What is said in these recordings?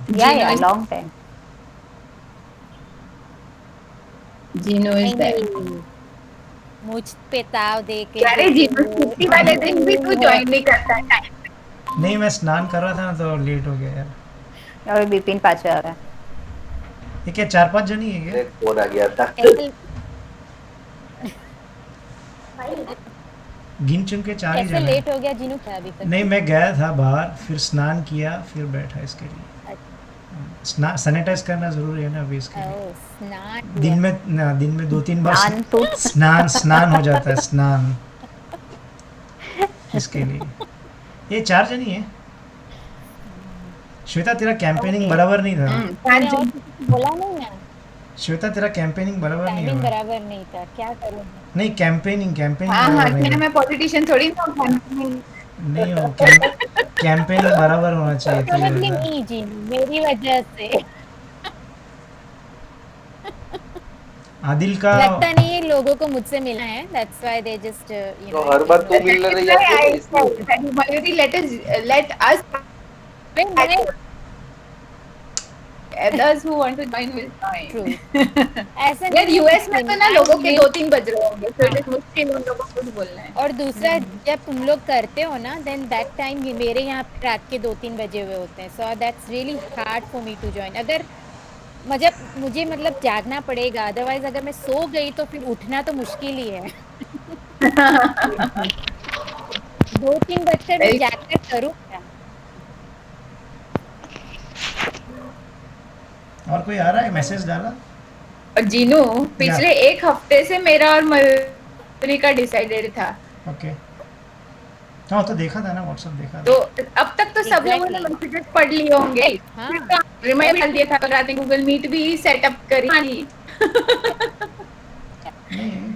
Yeah, Gino is long time. Gino is there. नहीं, मुझ पे ताव दे के अरे जैसे जीनो वो छुट्टी वाले दिन भी तू है। ज्वाइन नहीं करता है। नहीं, मैं स्नान कर रहा था ना तो लेट हो गया यार। और बिपिन पाछे आ रहा है। ये क्या 4-5 जन ही है क्या? एक फोन आ गया था। कैसे गिन चुन के 4 ही कैसे जन लेट है। हो गया जिनू क्या अभी तक नहीं, तो? मैं गया था बाहर, फिर स्नान किया, फिर बैठा इसके लिए। स्नान सैनिटाइज करना ज़रूरी है ना अभी इसके लिए। ओह, स्नान किया। दिन में 2-3 बार स्नान तो स्नान हो जाता है, स्नान इसके लिए। ये 4 जन ही है। श्वेता, तेरा कैंपेनिंग ओके। बराबर नहीं था। मैंने और किसी को बोला नहीं ना, श्वेता, तेरा कैंपेनिंग बराबर नहीं टाइमिंग हुआ। बराबर नहीं था, क्या करूँ? नहीं, कैंपेनिंग हाँ हाँ, बराबर नहीं क्या हुआ। मैं पॉलिटिशियन थोड़ी ना हूँ। नहीं हो कैंपेनिंग बराबर होना चाहिए था ये प्रोबेबली वाला। नहीं जिनू, मेरी वजह से। आदिल का लगता नहीं है लोगों को मुझसे मिलना है, दैट्स व्हाई दे जस्ट तो हर बार तू इग्नोर। मिलने नहीं That's जाती है why ना, I इसलिए। said that Mayuri, let us मैं others who want to join will join. True ऐसा यार नहीं है यूएस में कि तो ना I'm लोगों के really- 2-3 बज रहे होंगे, तो इट इज मुश्किल उन लोगों को भी बोलना है। और दूसरा जब तुम लोग करते हो ना, देन दैट टाइम मेरे यहाँ पे रात के 2-3 बजे हुए होते हैं, so that's really hard for me to join. अगर मुझे मतलब जागना पड़ेगा, अदरवाइज अगर मैं सो गई तो फिर उठना तो मुश्किल ही है। 2-3 बजकर मैं Very- जागकर करूँ क्या? और कोई आ रहा है? मैसेज डाला? और जीनू, पिछले एक हफ्ते से मेरा और मयूरी का डिसाइडेड था, ओके। हाँ, तो देखा था ना, व्हाट्सएप देखा तो था। अब तक तो सब लोगों ने Exactly. मैसेजेस पढ़ लिए होंगे। हाँ। रिमाइंडर डाल दिया था कल रात में, गूगल मीट भी सेटअप करी। नहीं,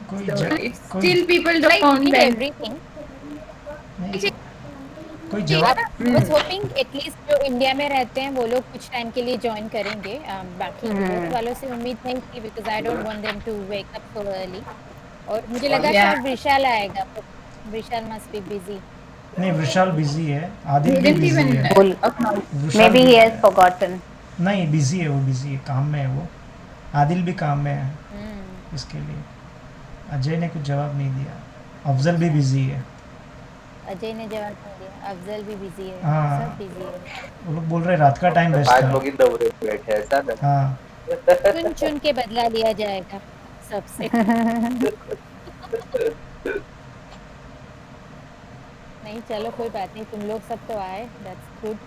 So it's कोई still people don't Did them. everything. नहीं, कोई ठीक है जवाब। ना? was hoping एटलीस्ट जो इंडिया में रहते हैं वो लोग कुछ टाइम के लिए ज्वाइन करेंगे। बाकी यूएस वालों से उम्मीद नहीं थी, because I don't want them to wake up so early. और मुझे लगा Yeah. शायद विशाल आएगा, विशाल मस्ट बी बिजी। नहीं, विशाल बिजी है, आदिल He भी didn't बिजी even है। बोल acknowledge. May Vishal be he busy has है। फॉरगॉटन। नहीं, बिजी है, वो बिजी है, काम में है वो। आदिल भी काम में है इसके लिए। अजय ने कुछ जवाब नहीं दिया। अफजल भी बिजी है। अजय ने जवाब नहीं दिया, अफजल भी बिजी है, हाँ। सब बिजी है। वो लोग बोल रहे रात का टाइम बेस्ट 5 था। लोग ही दबरे बैठे हैं, ऐसा ना। हाँ। चुन चुन के बदला लिया जाएगा सबसे। नहीं चलो कोई बात नहीं, तुम लोग सब तो आए, दैट्स गुड।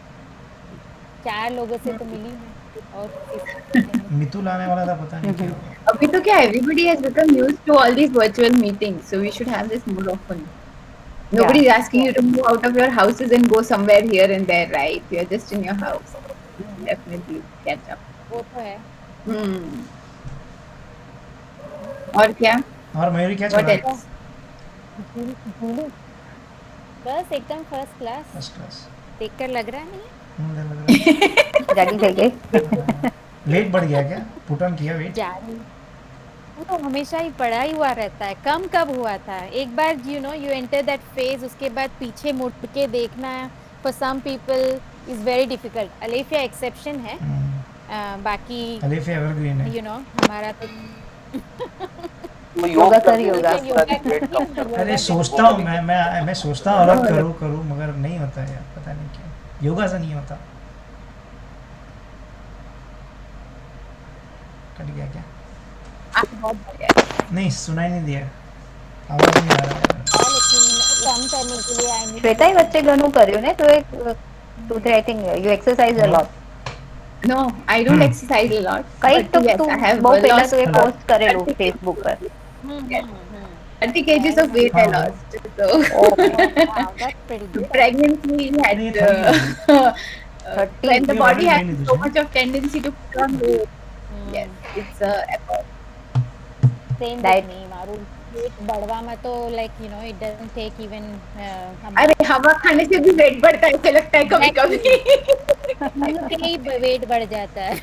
4 लोगों से तो मिली मैं, और किसी से मिलेंगे। मितुल आने वाला था, पता नहीं क्या हुआ। अभी तो क्या, everybody has become used to all these virtual meetings, so we should have this more often. Nobody is asking you to move out of your houses and go somewhere here and there, right? You're just in your house. Definitely catch up. वो तो है। Hmm. और क्या? और मयूरी क्या चल What रहा है? else? झूलू बस एकदम फर्स्ट क्लास, फर्स्ट क्लास। देखकर लग रहा नहीं है। लग रहा गाड़ी चल गई। है। वेट बढ़ गया क्या? पुट ऑन किया वेट? जा रही वो तो हमेशा ही पड़ा ही हुआ रहता है, कम कब हुआ था एक बार, यू एंटर दैट फेज, उसके बाद पीछे मुड़ के देखना for some people is very difficult. Alefia exception है, बाकी अलीफे एवरग्रीन है। हमारा तो वो योगा योग कर करने योगा। से सारी वेट कम करता है। अरे सोचता हूँ मैं सोचता हूँ अलग करूँ मगर नहीं होता यार, पता नहीं क्यों। योगा से नहीं होता। कट गया क्या? बहुत बढ़िया। नहीं, सुनाई नहीं दिया, आवाज नहीं आ रहा है। लेकिन कम करने के लिए आई श्वेता ही बच्चे घणું કર્યું ને, તો એક તું તો I think you exercise a lot. No, I don't exercise a lot. કઈક તો But yes, તું I have બહુ પહેલા lost તો એ પોસ્ટ કરેલું 30 ફેસબુક પર. 30 kgs of weight I हाँ। lost. So Oh, that's pretty good. pregnancy had नहीं, 30 when the ये body वाली has ले ली so तुझे। much of tendency to put on weight. Yes, it's a effort. Same Diet. With me, મારું weight बढ़વામાં તો like it doesn't take even अरे हवा खाने से भी वेट बढ़ता है, ऐसा लगता है कभी कभी। मुंह से ही वेट बढ़ जाता है।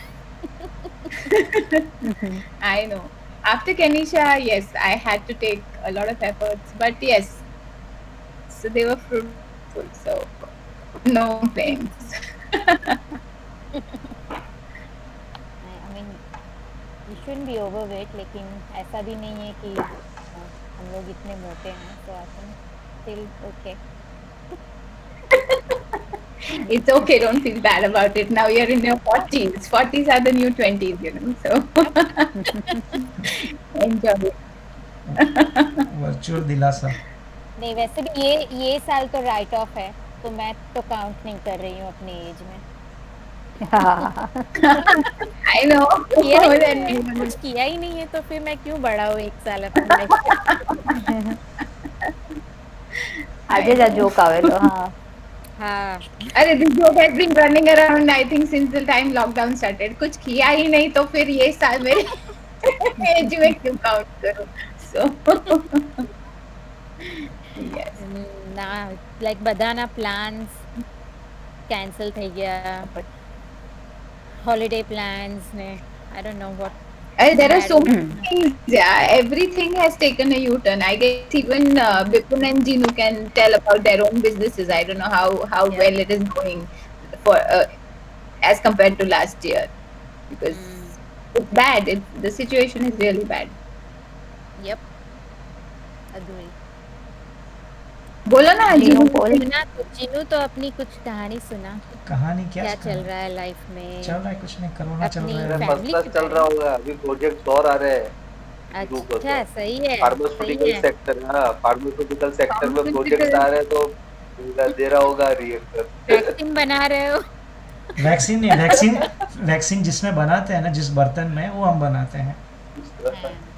I know. After Kenisha, yes, I had to take a lot of efforts, but yes, so they were fruitful. So no complaints. We shouldn't be overweight, लेकिन ऐसा भी नहीं है कि हम लोग इतने मोटे हैं, तो I think still okay. It's okay, don't feel bad about it. Now you're in your 40s. 40s are the new 20s, you know. So enjoy it. Virtual दिलासा. नहीं, वैसे भी ये साल तो राइट ऑफ है, तो मैं तो काउंट नहीं कर रही हूँ अपनी एज में. I know. किया ही Then नहीं है, कुछ किया ही नहीं है, तो फिर मैं क्यों बढ़ाऊँ एक साल अपनी लाइफ. આજે જ જોક આવેલો. હા. हाँ, अरे this joke has been running around I think since the time lockdown started. कुछ किया ही नहीं तो फिर ये साल मेरे एज में क्यों काउंट करूं? So yes. ના લાઈક બધાના પ્લાન્સ કેન્સલ થઈ ગયા, હોલિડે પ્લાન્સ ને I don't know what. There are so many things. Yeah, everything has taken a U-turn. I guess even Bipin and Jinu can tell about their own businesses. I don't know how Yeah. well it is going for as compared to last year, because it's bad. The situation is really bad. Yep, agree. बोलो ना जीनू जीनू. बोल. जीनू तो अपनी कुछ कहानी सुना, कहानी क्या क्या सुनाऊं? चल रहा है लाइफ में. चल रहा है कुछ नहीं, कोरोना चल अपनी रहा मेरा है. फर्स्ट family क्लास के चल बारे रहा होगा, अभी प्रोजेक्ट्स और आ रहे हैं. अच्छा, सही है, सही फार्मास्यूटिकल है. सेक्टर, हाँ फार्मास्यूटिकल सेक्टर में Pharmaceutical- प्रोजेक्ट्स आ रहे हैं, तो दे रहा होगा रिएक्टर. वैक्सीन बना रहे हो. वैक्सीन नहीं, वैक्सीन जिसमें बनाते हैं ना, जिस बर्तन में, वो हम बनाते हैं.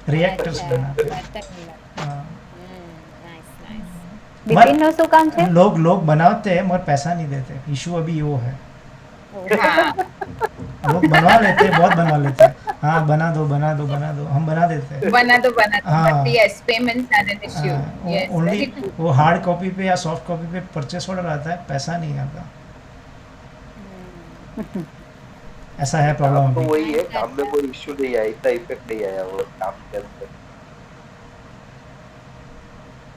रिएक्टर्स अच्छा, बनाते हैं. बर्तन मिला. हाँ. Nice nice. બિપિનનું શું કામ છે? लोग बनाते हैं मगर पैसा नहीं देते. इशू अभी वो है. हाँ. लोग बनवा लेते हैं, बहुत बनवा लेते हैं. हाँ बना दो, हम बना देते हैं. बना तो बना. हाँ. But yes, payments are an issue. Yes, only very true. वो हार्ड कॉपी पे या सॉफ्ट कॉपी पे परचेस ऑर्डर आता है, पैसा नहीं आता. ऐसा है प्रॉब्लम काम तो अभी. वही है, काम में कोई इश्यू नहीं आया, इतना इफेक्ट नहीं आया वो काम के अंदर.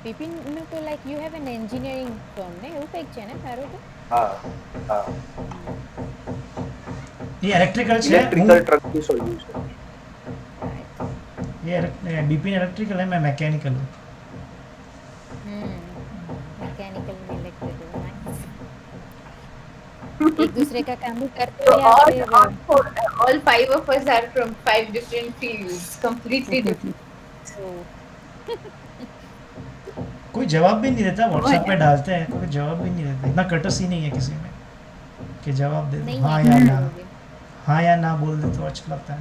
વિપિન નું તો like you have an engineering firm ને, એવું કંઈક છે ને તારું તો. हाँ हाँ, ये इलेक्ट्रिकल છે. इलेक्ट्रिकल ट्रक की सॉल्यूशन. ये बीपी इलेक्ट्रिकल है, मैं मैकेनिकल हूँ. मैकेनिकल में इलेक्ट्रिकल. नाइस. एक दूसरे का काम भी करते So हो या फिर all 5 of us are from 5 different fields, completely different. कोई जवाब भी नहीं देता. व्हाट्सएप पे डालते हैं, कोई जवाब भी नहीं देता. इतना कटसी नहीं है किसी में कि जवाब दे दो. नहीं हाँ है. या ना, हाँ या ना बोल दे तो अच्छा लगता है.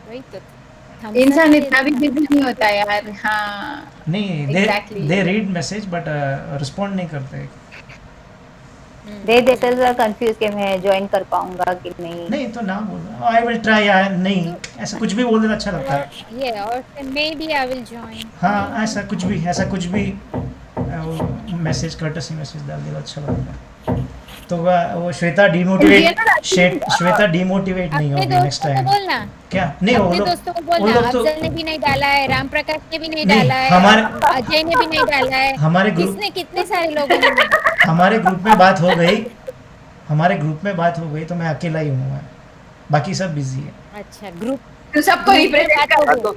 वही तो हम इंसान सब इतना भी बिजी नहीं होता यार. हाँ. नहीं, Exactly. They read message but respond नहीं करते. दे देते तो कंफ्यूज कि मैं ज्वाइन कर पाऊंगा कि नहीं. नहीं तो ना बोलो, आई विल ट्राई. नहीं, ऐसा कुछ भी बोल देना अच्छा लगता है. ये और maybe I will join. हाँ, ऐसा कुछ भी मैसेज, कर्टसी मैसेज डाल देगा, अच्छा लगता है. तो वो श्वेता डिमोटिवेट नहीं अपने होगी नेक्स्ट दोस्तों को टाइम. बोलना, क्या नहीं, वो अपने लोग दोस्तों को बोलना. लोग तो अफजल ने भी नहीं डाला है, राम प्रकाश ने भी नहीं नहीं, डाला है, अजय ने भी नहीं डाला है. हमारे ग्रुप किसने, कितने सारे लोगों ने. हमारे ग्रुप में बात हो गई तो मैं अकेला ही हूँ. बाकी सब बिजी है. अच्छा, ग्रुप तो सबको रिप्रेजेंट कर. हाँ, तो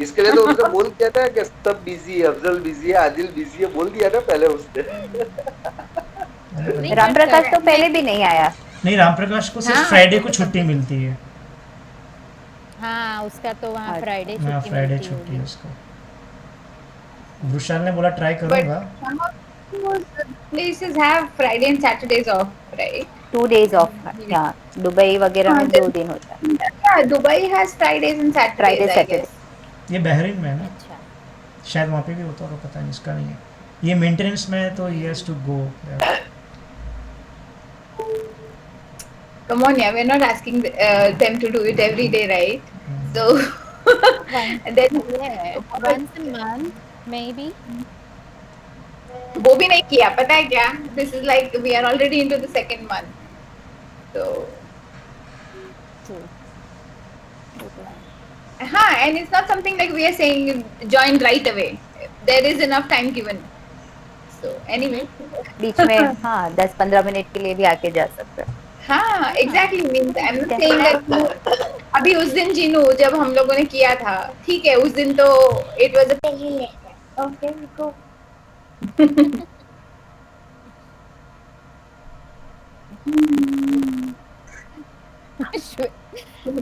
इसके लिए तो उसने बोल दिया था कि सब बिजी है, अफजल बिजी है, आदिल बिजी है, बोल दिया था पहले उसने. नहीं, राम प्रकाश तो पहले भी नहीं आया. नहीं, राम प्रकाश को सिर्फ हाँ. फ्राइडे को छुट्टी मिलती है. हाँ, उसका तो वहाँ अच्छा. फ्राइडे हाँ, छुट्टी फ्राइडे मिलती छुट्टी है होगी. उसको. विशाल ने बोला ट्राई करूंगा. Most places have Friday and Saturdays off, right? 2 days of. यहाँ दुबई वगैरह में 2 दिन होता है. Yeah, Dubai has Fridays and Saturdays. Friday, I Saturday. guess. ये बहरीन में है ना, अच्छा. शायद वहाँ पे भी होता होगा, पता नहीं, इसका नहीं है. ये मेंटेनेंस में है तो he has to go. Come on, yeah, we're not asking them to do it every day, right? So, and then Yeah, once a month maybe. वो भी नहीं किया. पता है क्या? This is like we are already into the second month. So, True. हाँ, and it's not something like we are saying join right away. There is enough time given. So anyway, बीच में हाँ 10-15 मिनट के लिए भी आके जा सकते हो. हाँ, exactly. Means I'm not saying that अभी उस दिन जीनू जब हम लोगों ने किया था, ठीक है, उस दिन तो it was okay go.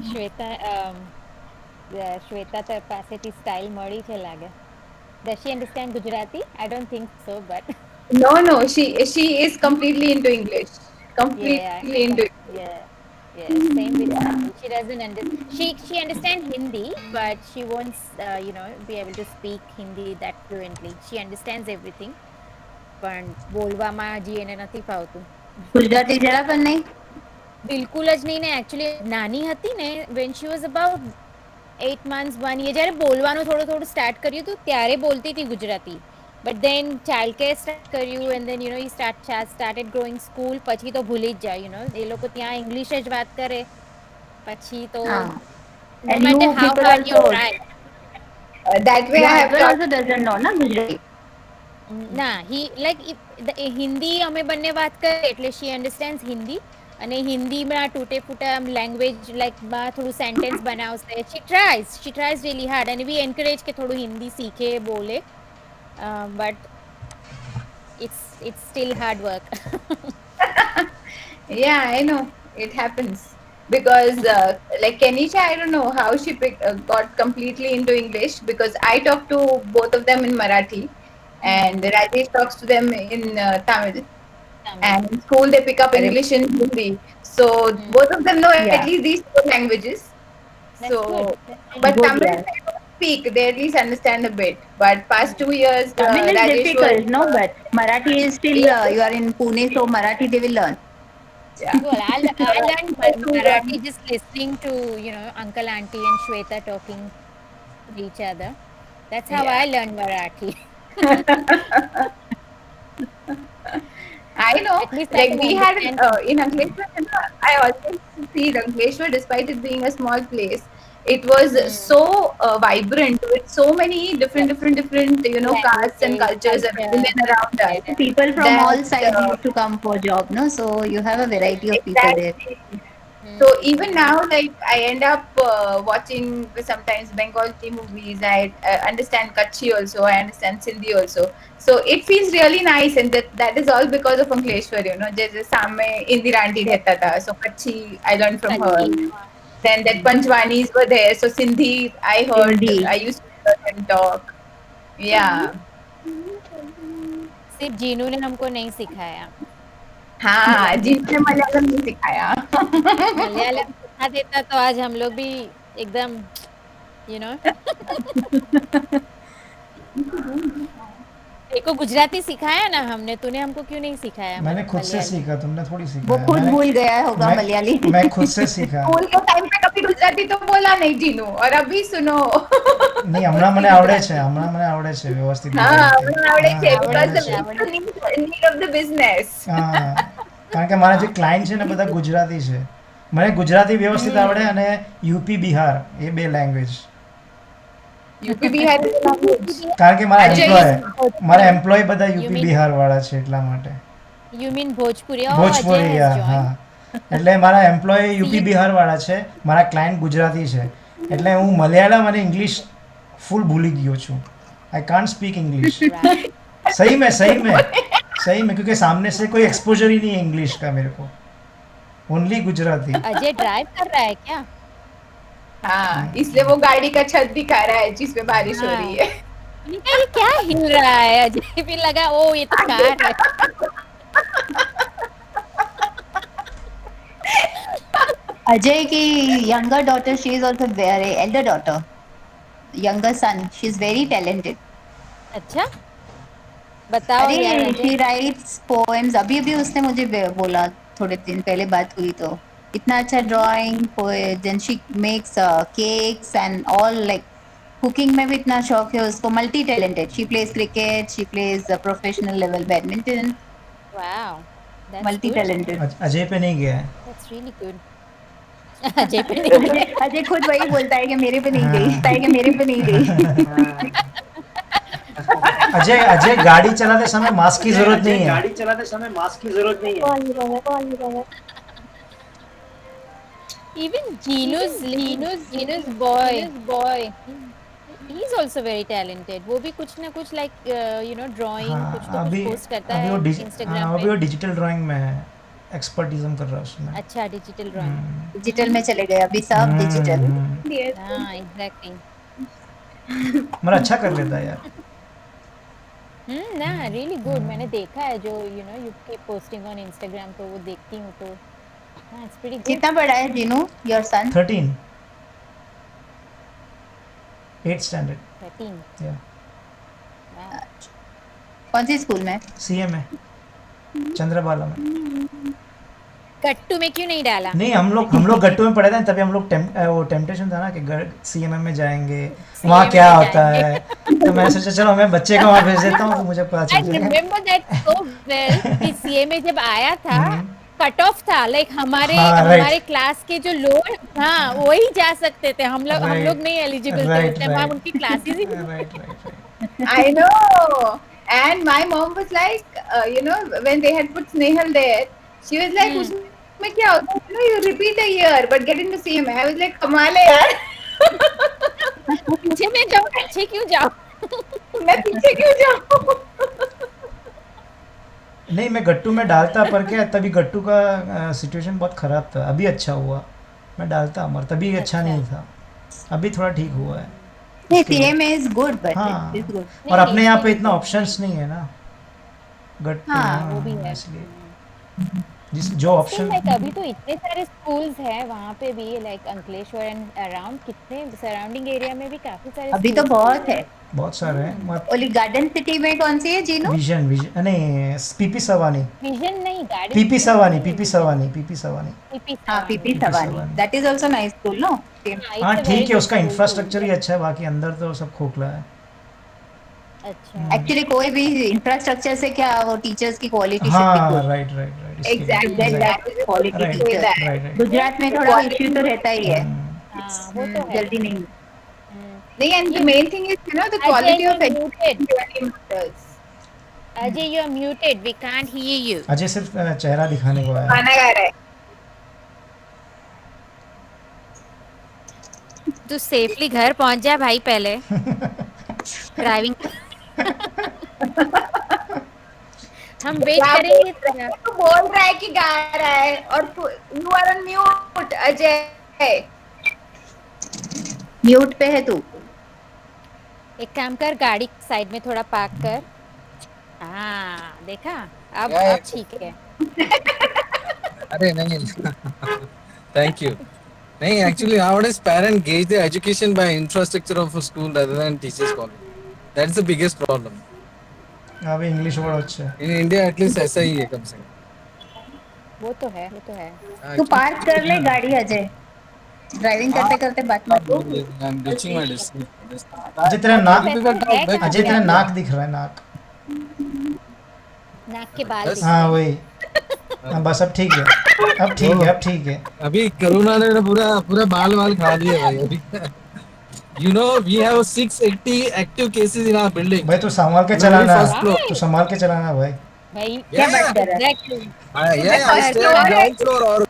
Shweta Shweta પાસેથી સ્ટાઇલ મળી છે લાગે. Does she understand Gujarati? I don't think so, but No, she is completely into English. yeah, Completely into English. yeah, yeah. Same with me. She doesn't she understands Hindi, but she won't, be able to speak Hindi that fluently. She understands everything, પણ બોલવામાં હજી એને નથી ફાવતું. ગુજરાતી જરા પણ નહીં. બિલકુલ જ નહીં ને. એકચ્યુઅલી નાની હતી ને, when she was about 8 months 1 year, જ્યારે બોલવાનું થોડું થોડું સ્ટાર્ટ કર્યું હતું ત્યારે બોલતી હતી Gujarati. But then child care start કર્યું and then started growing school, પછી તો ભૂલી જ જાય. એ લોકો ત્યાં ઇંગ્લિશ જ વાત કરે પછી તો હા. no And matter you how people hard you also, try. That way your I have husband taught. also doesn't know na Gujarati. ના he like હિન્દી અમે બંને વાત કરીએ એટલે she understands હિન્દી અને હિન્દીમાં તૂટે ફૂટા લેંગ્વેજ લાઈક માં થોડું સેન્ટેન્સ બનાવશે. she tries really hard and we encourage કે થોડું હિન્દી શીખે બોલે, but it's still hard work. Yeah, I know it happens because like Kenisha, I don't know how she got completely into English because I talk to both of them in Marathi, and Rajesh talks to them in Tamil. And in school they pick up English and Hindi, so both of them know at Yeah. least these two languages. That's So good. but Good, Tamil yeah. they don't speak, they at least understand a bit, but past 2 years Tamil is Rajesh difficult, was no, but Marathi is still, yeah. you are in Pune, so Marathi they will learn. Yeah. Well, I learned Marathi just listening to, Uncle, Auntie, and Shweta talking to each other. That's how Yeah. I learned Marathi. I know, At least I like can we had understand. in Ankleshwar, I always see Ankleshwar, despite it being a small place, it was so vibrant with so many different, castes and Languages, cultures in culture. and around us. Yeah. People from That all sides used to come for job, no? So you have a variety of people there. exactly. So even now, like I end up watching sometimes Bengali movies. I understand Kutchi also. I understand Sindhi also. So it feels really nice, and that is all because of Ankleshwar. जैसे सामने Indira aunty रहता था, so Kutchi I learned from her. Kutchi. Then that Panchwanis were there, so Sindhi I heard. Hindi. I used to hear them talk. Yeah. सिर्फ जीनू ने हमको नहीं सिखाया. हाँ, जिन्होंने मलयालम नहीं सिखाया. मलयालम सिखा देता तो आज हम लोग भी एकदम, you know. देखो गुजराती सिखाया ना हमने, तूने हमको क्यों नहीं सिखाया? मैंने खुद से मलयालम. सीखा, तुमने थोड़ी वो सिखाया। खुद मैंने भूल गया होगा मलयाली. मैं खुद से सीखा। स्कूल के टाइम पे कभी गुजराती तो बोला नहीं जीनू, और अभी सुनो. નહીં, હમણાં મને આવડે છે વ્યવસ્થિત હા, બોલવાનું. હમણાં આવડે છે because આવડે છે. the need of the business. હા, કારણ કે મારા જે ક્લાયન્ટ છે ને બધા ગુજરાતી છે. મને ગુજરાતી વ્યવસ્થિત આવડે અને યુપી બિહાર એ બે language. UP Bihar is a language. કારણ કે મારા અજય એમ્પ્લોય બધા You યુપી mean- બિહાર વાળા છે એટલા માટે. You mean Bhojpuri? Oh, Bhojpuri, Ajay has હા. joined. એટલે મારા એમ્પ્લોય યુપી બિહાર વાળા છે, મારા ક્લાયન્ટ ગુજરાતી છે. એટલે હું મલયાલમ અને ઇંગ્લિશ ફૂલ ભૂલી ગયો છું. I can't speak English. Right. सही में क्योंकि सामने से कोई एक्सपोजर ही नहीं है इंग्लिश का मेरे को, ओनली गुजराती. अजय ड्राइव कर रहा है क्या? हाँ, इसलिए वो गाड़ी का छत दिखा रहा है जिसपे बारिश हो रही है. मैंने कहा, ये क्या हिल रहा है? अजय भी लगा ओ ये तो कार है. Ajay ki younger daughter, she is also very elder daughter, younger son. She is very talented. अच्छा बताओ यार अरे अजय. she writes poems. अभी अभी उसने मुझे बोला, थोड़े दिन पहले बात हुई तो इतना अच्छा drawing, poet, then she makes cakes and all, like cooking में भी इतना शौक है उसको. Multi talented. she plays cricket, she plays professional level badminton. Wow, that's multi good. Talented. Ajay पे नहीं गया है. That's really good. अजय पे नहीं गया. अजय खुद वही बोलता है कि मेरे पे नहीं गई. अजय गाड़ी चलाते समय मास्क की जरूरत नहीं है. गाड़ी चलाते समय मास्क की जरूरत नहीं है. Even Genu's boy. He's also very talented. वो भी कुछ ना कुछ like drawing कुछ हाँ तो कुछ अभी post करता अभी है वो Instagram अभी पे. वो डिजिटल ड्राइंग में है, एक्सपर्टिज्म कर रहा है उसमें। अच्छा डिजिटल ड्राइंग. डिजिटल में चले गए अभी सब डिजिटल। Yes. हाँ एग्जैक्टली. मगर अच्छा कर लेता है यार। ना रियली गुड. मैंने देखा है जो you keep posting on Instagram तो वो देखती हूँ तो हाँ इट्स प्रीटी गुड. कितना बड़ा है Jinu your son? 13, 8th standard. 13. या कौन सी स्कूल में? सीए में, चंद्रबाला में। कट्टू में क्यों नहीं डाला? नहीं हम लोग गट्टू में पढ़े थे तभी हम लोग वो टेम्पटेशन था ना कि सीएमएम में जाएंगे, वहाँ CMM क्या में होता जाएंगे. है, तो मैंने सोचा चलो मैं बच्चे को वहाँ भेज देता हूँ तो मुझे पता I चल जाएगा। remember that so well कि सीए में जब आया था कट ऑफ था लाइक हमारे हाँ, हमारे right. क्लास के जो लोअर हाँ वही जा सकते थे. हम लोग Right. नहीं एलिजिबल थे Right, उस टाइम. हम right. उनकी classes he right. I know. And my mom was like, when they had put Snehal there, she was like, उसमें क्या होता है? You repeat a year, but get into CMA. I was like, कमाल है यार. पीछे में जाओ पीछे क्यों जाओ. मैं पीछे क्यों जाऊँ? नहीं मैं गट्टू में डालता पर क्या तभी गट्टू का सिचुएशन बहुत ख़राब था, अभी अच्छा हुआ। मैं डालता मगर तभी अच्छा नहीं था, अभी थोड़ा ठीक हुआ है। नहीं उसके बाद- सीएमए इज गुड बट हाँ इट इज गुड। और नहीं, अपने यहाँ पे नहीं, इतना ऑप्शंस नहीं है ना गट्टू हाँ, में, वो भी है. इसलिए जो ऑप्शन लाइक अभी तो इतने सारे स्कूल्स हैं वहाँ पे भी लाइक अंकलेश्वर एंड अराउंड कितने सराउंडिंग एरिया में भी काफी सारे अभी तो schools बहुत है। बहुत सारे हैं मगर ओली गार्डन सिटी में कौन सी है जीनू? विजन नहीं पीपी सवानी, विजन नहीं गाड़ी पीपी सवानी हाँ P P Savani that is also nice school no? हाँ ठीक है, उसका इंफ्रास्ट्रक्चर ही अच्छा है, बाकी अंदर तो सब खोखला है। अच्छा एक्चुअली कोई भी इंफ्रास्ट्रक्चर से क्या वो टीचर्स की क्वालिटी शुड बी हाँ good. Right Exactly. That is quality Right. Teacher. Right Gujarat में थोड़ा इश्यू तो रहता ही है, हाँ वो तो है. जल्दी नहीं। नहीं, and the main thing is, the quality of education really matters. Ajay, you are muted. We can't hear you. Ajay सिर्फ चेहरा दिखाने को आया। खाना खा रहा है. तू सेफली घर पहुंच जा भाई पहले. ड्राइविंग हम वेट करेंगे तेरा. तू बोल रहा है कि गा रहा है और तू you are on mute, Ajay. Mute पे है तू। एक काम कर गाड़ी साइड में थोड़ा पार्क कर. हाँ देखा अब ठीक है. अरे नहीं थैंक यू नहीं actually nowadays parents gauge the education by infrastructure of a school rather than teachers quality. That's the biggest problem. अभी इंग्लिश वर्ड अच्छा है। In India at least ऐसा ही है कम से कम. वो तो है. तू पार्क कर ले गाड़ी अजय, ड्राइविंग करते करते बात मत कर। I'm reaching my destination. Ajay तेरा नाक, Back- अजय तेरा नाक दिख रहा है, नाक। नाक के बाल बस। दिख हाँ रहे वही, हाँ बस अब ठीक है, अब ठीक है। अभी कोरोना ने ना पूरा बाल खा लिया भाई अभी. You know we have 680 active cases in our building. भाई तू संभाल के Only चलाना, first floor. तू संभाल के चलाना भाई। भाई. क्या Yeah. बात कर रहा है? Exactly. Yeah, I stay on ground floor और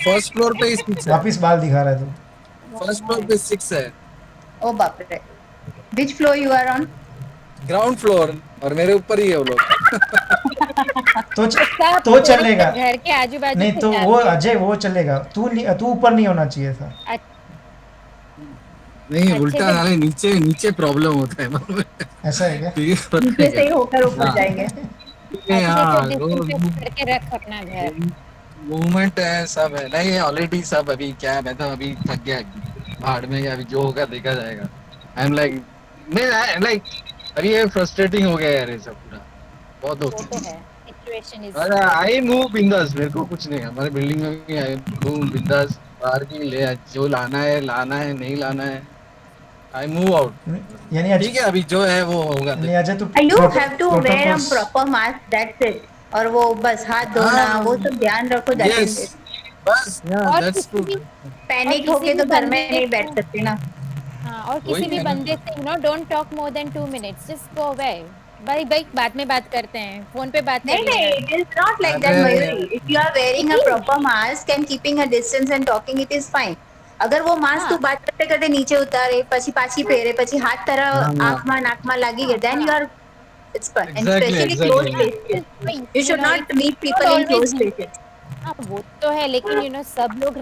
first floor पे 6 है. वापिस बाल दिखा रहा है तू। First floor पे 6 है. ओ बाप रे। Which floor you are on? Ground floor और मेरे ऊपर ही है वो लोग. तो चलेगा। घर के आजू बाजू नहीं तो वो अजय वो चलेगा, तू ऊपर नहीं होना चाहिए था। नहीं अच्छे उल्टा से- साले नीचे प्रॉब्लम होता है मालूम है? ऐसा है क्या? नीचे से ही होकर ऊपर हाँ। जाएंगे। हाँ करके रख अपना घर. मूवमेंट है सब है. नहीं ऑलरेडी सब अभी क्या है, मैं तो अभी थक गया भाड़ में. अभी जो होगा देखा जाएगा. आई एम लाइक नहीं लाइक अभी ये फ्रस्ट्रेटिंग हो गया यार ये सब पूरा बहुत वो होता तो है. सिचुएशन इज अरे आई मूव बिंदास. मेरे को कुछ नहीं है, हमारे बिल्डिंग में भी आई मूव बिंदास. बाहर की ले जो लाना है नहीं लाना है. I move out. यानी अजय, ठीक है अभी जो है वो होगा. यानी अजय तू you have to wear a protocols- proper mask that's it. और वो बस हाथ धोना हाँ। वो सब ध्यान रखो जाते Yes. बस और दैट्स किसी भी पैनिक और होके किसी तो भी घर में बंदे नहीं को- बैठ सकते ना। हाँ और वही किसी भी है ना। बंदे से don't talk more than 2 minutes. Just go away. भाई भाई बाद में बात करते हैं, फोन पे बात कर नहीं लेना। नहीं, it is not like that, अरे Mayuri. If you are wearing a proper mask and keeping a distance and talking, it is fine. અગર વો માસ્ક हाँ તું બાત કરતે કરતે નીચે ઉતારે પછી પાછી પહેરે પછી હાથ તારા हाँ આંખમાં નાકમાં લાગી हाँ ગયા, then you हाँ are, it's fine, and exactly especially close exactly spaces. You you should no not it's meet not people in always close spaces. हाँ वो तो है, लेकिन सब लोग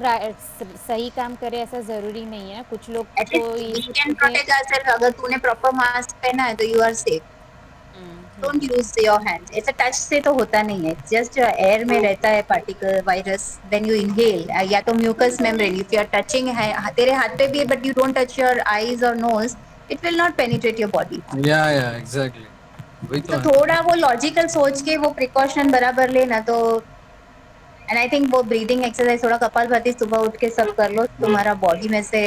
सही काम करे ऐसा जरूरी नहीं है, कुछ लोग At तो least ये we सब can चीजें। protect ourselves. अगर तूने proper mask पहना है तो you are safe. Don't use your hands. ऐसा टच से तो होता नहीं है. Just air में रहता है particle virus. When you inhale, या तो mucous membrane. If you are touching है, तेरे हाथ पे भी है, but you don't touch your eyes or nose, it will not penetrate your body. या एग्जैक्टली वही तो तो है ना। थोड़ा वो लॉजिकल सोच के वो प्रिकॉशन बराबर लेना तो, एंड आई थिंक वो ब्रीदिंग एक्सरसाइज थोड़ा कपालभाति सुबह उठ के सब कर लो, तुम्हारा बॉडी में से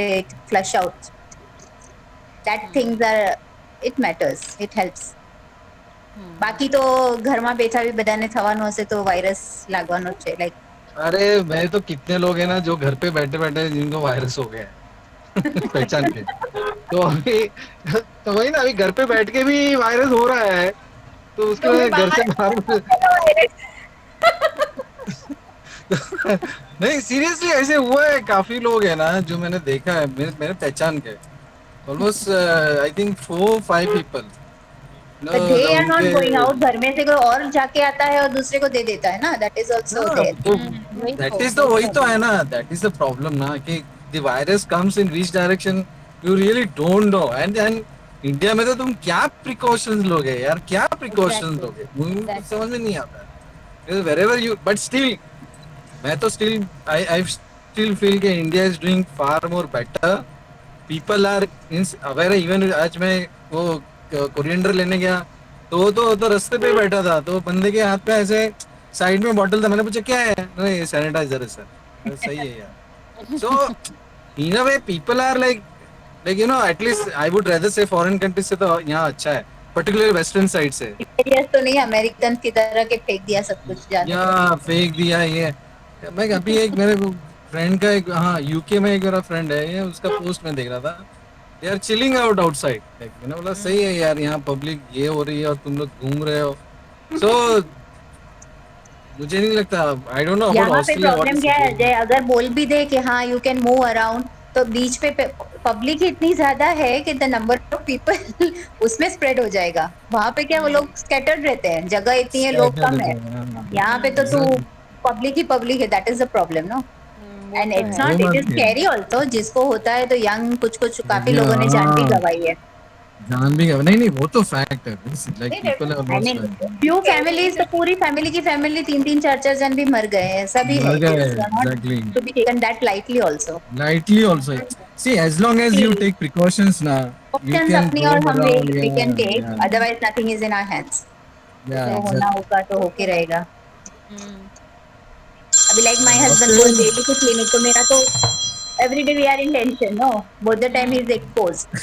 flush out, that things are, it matters, it helps. બાકી તો ઘરમાં બેઠા બી બધાને થવાનું હશે તો વાયરસ લાગવાનો જ છે, લાઈક अरे मैं तो कितने लोग हैं ना जो घर पे बैठे बैठे जिनको वायरस हो गया है पहचान के। तो अभी तो वही ना, अभी घर पे बैठ के भी वायरस हो रहा है, तो उसके तुम्हें बाद घर बाहर से बाहर वायरस. नहीं सीरियसली ऐसे हुआ है, काफी लोग है ना जो मैंने देखा है, मेरे पहचान के almost I think 4-5 people but they are not उनके। गोइंग आउट, घर में से कोई और जाके आता है और दूसरे को दे देता है ना, दैट इज ऑल्सो हाँ, देयर. तो वही दैट तो इज तो वही तो है ना, दैट इज द प्रॉब्लम ना कि the virus comes in which direction you really don't know. And India में तो तुम क्या प्रिकॉशंस लोगे यार, क्या प्रिकॉशंस एग्जैक्टली लोगे, मुझे कुछ एग्जैक्टली समझ में नहीं आता है वेरेवर यू, बट स्टिल मैं तो स्टिल आई स्टिल फील कि India is doing far more better. People are means aware. Even आज मैं वो कोरिएंडर लेने गया तो वो तो रास्ते पे बैठा था, तो बंदे के हाथ पे ऐसे साइड में बॉटल था, मैंने पूछा क्या है, नहीं सैनिटाइजर है सर। सही है यार। So in a way people are like you know at least I would rather say foreign countries से तो यहाँ अच्छा है, पर्टिकुलरली वेस्टर्न साइड से। सीरियस तो नहीं, अमेरिकन की तरह के फेंक दिया सब कुछ जाने या दो. फेंक दिया ये। मैं अभी एक मेरे फ्रेंड का एक, हाँ यूके में एक मेरा फ्रेंड है, ये उसका पोस्ट में देख रहा था, they are chilling out outside. Like मैंने बोला सही है यार, यहाँ पब्लिक ये हो रही है और तुम लोग घूम रहे हो। सो मुझे नहीं लगता, आई डोंट नो अबाउट यहाँ पे ऑस्ट्रेलिया व्हाट प्रॉब्लम इज क्या है सिचुएशन। अजय, अगर बोल भी दे कि हाँ यू कैन मूव अराउंड, तो बीच पे पब्लिक ही इतनी ज्यादा है कि द नंबर ऑफ पीपल उसमें स्प्रेड हो जाएगा. वहां पे क्या वो लोग स्कैटर्ड रहते हैं, जगह इतनी है, लोग कम है. यहाँ पे तो तू एग्जैक्टली पब्लिक ही पब्लिक है, that is the problem no. वो एंड तो इट्स है। वो नॉट, इट बात इज भी है। स्कैरी ऑल्सो, जिसको होता है तो यंग कुछ कुछ काफी देखिए लोगों ने जान भी हाँ, गंवाई है. जान भी गया नहीं नहीं, वो तो फैक्ट है, लाइक नहीं पीपल देखो, have I lost mean life. Few families तो पूरी फैमिली की फैमिली तीन तीन चार चार जन भी मर गए हैं, ऐसा भी है. मर गए it's not exactly. To be taken that lightly also. Lightly also. See, as long as you take precautions now, you options can अपनी और roam हम around. We can Yeah, take, yeah, otherwise nothing is in our hands. yeah, जो होना exactly. होगा तो होके रहेगा. Hmm, अभी like my And husband goes Australia, daily to clinic, तो मेरा तो every day we are in tension no, both the time he is exposed.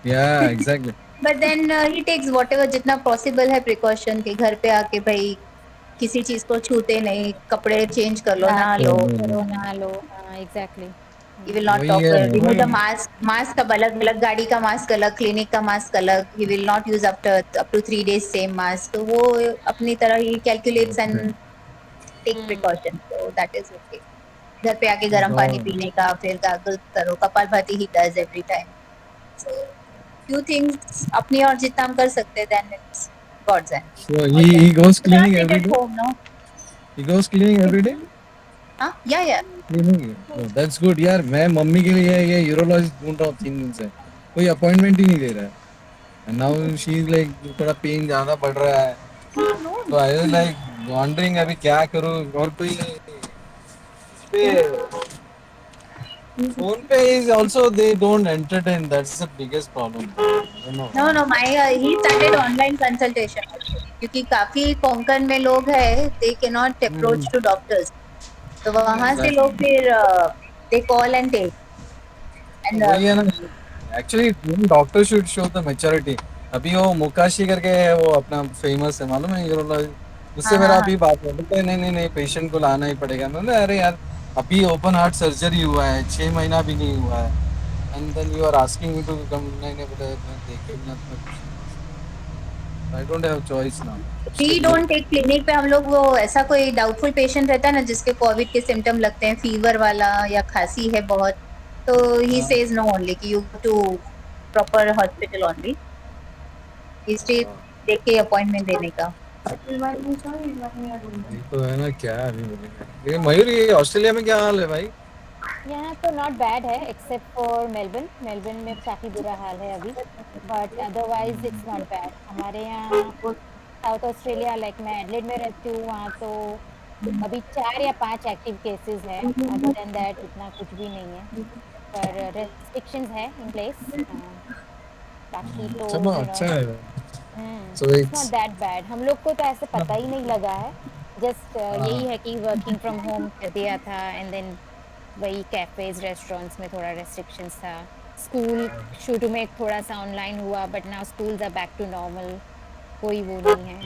yeah, exactly. But then he takes whatever जितना possible है precaution, के घर पे आके भाई किसी चीज को छूते नहीं, कपड़े चेंज कर लो, नहा बात लो. करो ना लो, हाँ एग्जैक्टली। He will not वही talk. है Remove the वही। mask. Mask अब अलग अलग, गाड़ी का मास्क अलग, क्लिनिक का मास्क अलग. He will not use after up to 3 days same mask. तो वो अपनी तरह ही calculates and take precautions. So that is okay. घर पे आके गर्म पानी बहुत। पीने का, फिर गागल करो, kapalbhati he does every time. So few things अपनी और जितना हम कर सकते हैं, then it's God's hand. So What can he goes you cleaning sit every at day. home, no? He goes cleaning every day. हाँ, yeah. Cleaning. Oh, that's good यार। मैं मम्मी के लिए ये यूरोलॉजिस्ट ढूंढ रहा हूँ 3 दिन से, कोई अपॉइंटमेंट ही नहीं दे रहा है। And now she is like थोड़ा पेन ज्यादा बढ़ रहा है, तो आई वाज लाइक वॉन्डरिंग अभी क्या करूँ। और कोई इस पे फोन पे is also they don't entertain, that's the biggest problem. I don't know. No, my he started online consultation also. क्योंकि काफी कोंकण में लोग हैं, they cannot approach to doctors. तो वहां से लोग Exactly. फिर they call and take. तो And वही है ना, actually doctor should show the maturity. अभी वो मुकाशी करके है, वो अपना फेमस है मालूम है यूरोलॉजी, उससे मेरा हाँ, अभी बात हुआ, बोलता है नहीं पेशेंट को लाना ही पड़ेगा। मैंने बोला, अरे यार अभी ओपन हार्ट सर्जरी हुआ है, 6 महीना भी नहीं हुआ है, and then you are asking me to come. नहीं बोला मैं देखेगा ना। I don't have choice now. We don't take clinic पे हम लोग वो ऐसा कोई डाउटफुल पेशेंट रहता है ना जिसके कोविड के सिम्टम लगते हैं फीवर वाला या खांसी है बहुत तो ही हाँ। सेज नो ओनली कि you to proper hospital only history देख के अपॉइंटमेंट देने का ये तो है ना, क्या अभी बोलेंगे। लेकिन मयूर, ये ऑस्ट्रेलिया में क्या हाल है भाई? यहाँ तो नॉट बैड है एक्सेप्ट फॉर मेलबर्न। मेलबर्न में काफ़ी बुरा हाल है अभी, but otherwise it's not bad. हमारे यहाँ साउथ ऑस्ट्रेलिया, लाइक मैं एडलेड में रहती हूँ, वहाँ तो अभी 4 या 5 एक्टिव केसेस है। अदर देन दैट इतना कुछ भी नहीं है, पर रेस्ट्रिक्शंस है इन प्लेस। बाकी तो चलो अच्छा है। So it's it's not that bad. हम लोग को तो ऐसे पता ही नहीं लगा है, जस्ट यही है कि वर्किंग फ्रॉम होम कर दिया था, एंड देन वही कैफेज रेस्टोरेंट्स में थोड़ा रेस्ट्रिक्शंस था। स्कूल शुरू में थोड़ा सा ऑनलाइन हुआ, but now schools are back to normal, कोई वो नहीं है।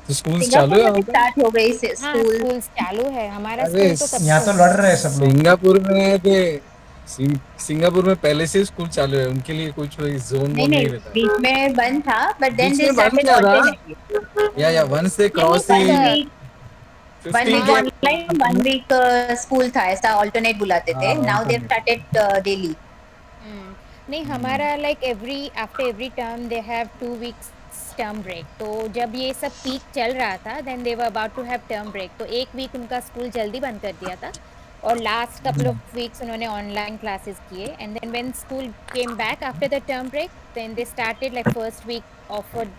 तो स्कूल्स चालू सिंगापुर है में भी वहाँ पे? स्टार्ट हो गई हाँ, स्कूल स्कूल्स चालू है। हमारा अरे स्कूल तो कब यहाँ से तो हुआ लड़ है। रहे हैं सब लोग। सिंगापुर में थे। सिंगापुर में पहले से स्कूल चालू है, उनके लिए कुछ जोन नहीं वोन नहीं नहीं रहता। बीच में बंद था बट देन बीच दे में बंद स्टार्टेड क्या था? ऑल्टरनेटली या वंस दे नहीं cross one the week 1 week 15 online 1 week school था ऐसा ऑल्टरनेट बुलाते थे नाउ दे स्टार्टेड डेली नहीं, हमारा like after every term they have 2 weeks term break. तो जब ये सब पीक चल रहा था, then they were about to have term break, तो 1 वीक उनका स्कूल जल्दी बंद कर दिया था, और लास्ट कपल ऑफ वीक्स उन्होंने ऑनलाइन क्लासेस किए, and then when school came back after the term break, then they started like first week offered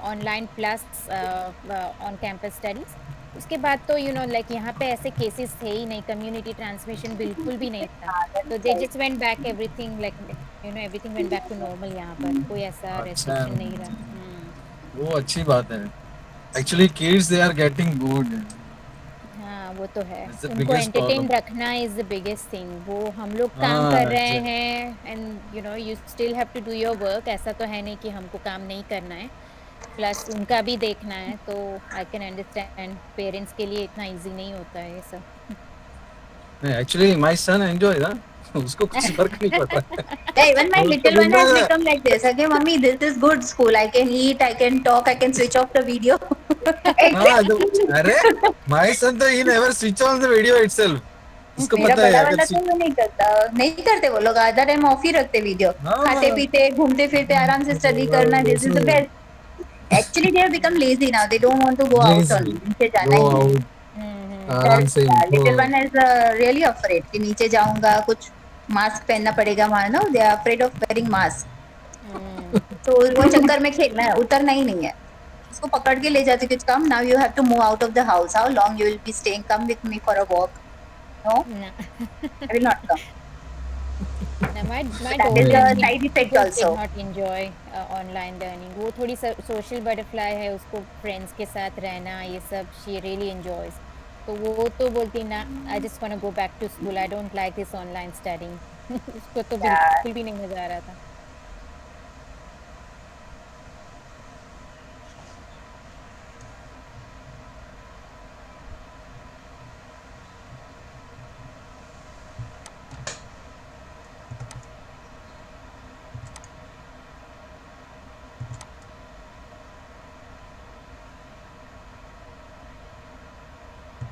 online plus on campus studies. उसके बाद तो लाइक यहाँ पे ऐसे केसेस थे ही नहीं, कम्युनिटी ट्रांसमिशन बिल्कुल भी नहीं था, तो they just went back everything like everything went back to normal. यहाँ पर कोई ऐसा अच्छा है, रेस्ट्रिक्शन नहीं रहा। वो अच्छी बात है। Actually kids they are getting good. हाँ, वो तो है। दैट्स द उनको बिगेस्ट एंटरटेन प्रॉब्लम। रखना इज द बिगेस्ट थिंग। वो हम लोग काम कर हाँ रहे एग्जैक्ट। हैं, and you still have to do your work. ऐसा तो है नहीं कि हमको काम नहीं करना है, प्लस उनका भी देखना है। तो आई कैन अंडरस्टैंड पेरेंट्स के लिए इतना इजी नहीं होता है ये सब। नहीं, एक्चुअली माय सन एंजॉय ना। उसको कुछ फर्क नहीं पड़ रहा है। Yeah, even my वो उसको little one has बिंदास है। become like this. Okay, mommy, this is good school. I can eat, I can talk, I can switch off the video. हाँ तो अरे माय सन तो he never switch on the video itself. उसको मेरा पता है बड़ा अगर वाला तो वो नहीं करता, नहीं करते वो लोग आधा टाइम ऑफ ही रखते वीडियो, खाते हाँ पीते घूमते फिरते आराम से स्टडी करना, this is the best. Actually they have become lazy now, they don't want to go out on, lazy नीचे जाना गो ही नहीं। आउट आराम से लिटिल इनको। वन इज रियली अफ्रेड कि नीचे जाऊंगा कुछ मास्क पहनना पड़ेगा वहां ना, they are afraid of wearing mask, तो वो चक्कर में खेलना है, उतरना ही नहीं है। उसको पकड़ के ले जाते कुछ कम, now you have to move out of the house, how long you will be staying, come with me for a walk. No, I will not come. My That is daughter a she side effect just did also. not enjoy online learning. वो थोड़ी social butterfly है, उसको friends के साथ रहना ये सब she really enjoys. तो वो तो बोलती ना, I just want to go back to school. I don't like this online studying. उसको तो बिल्कुल भी नहीं मजा आ रहा था।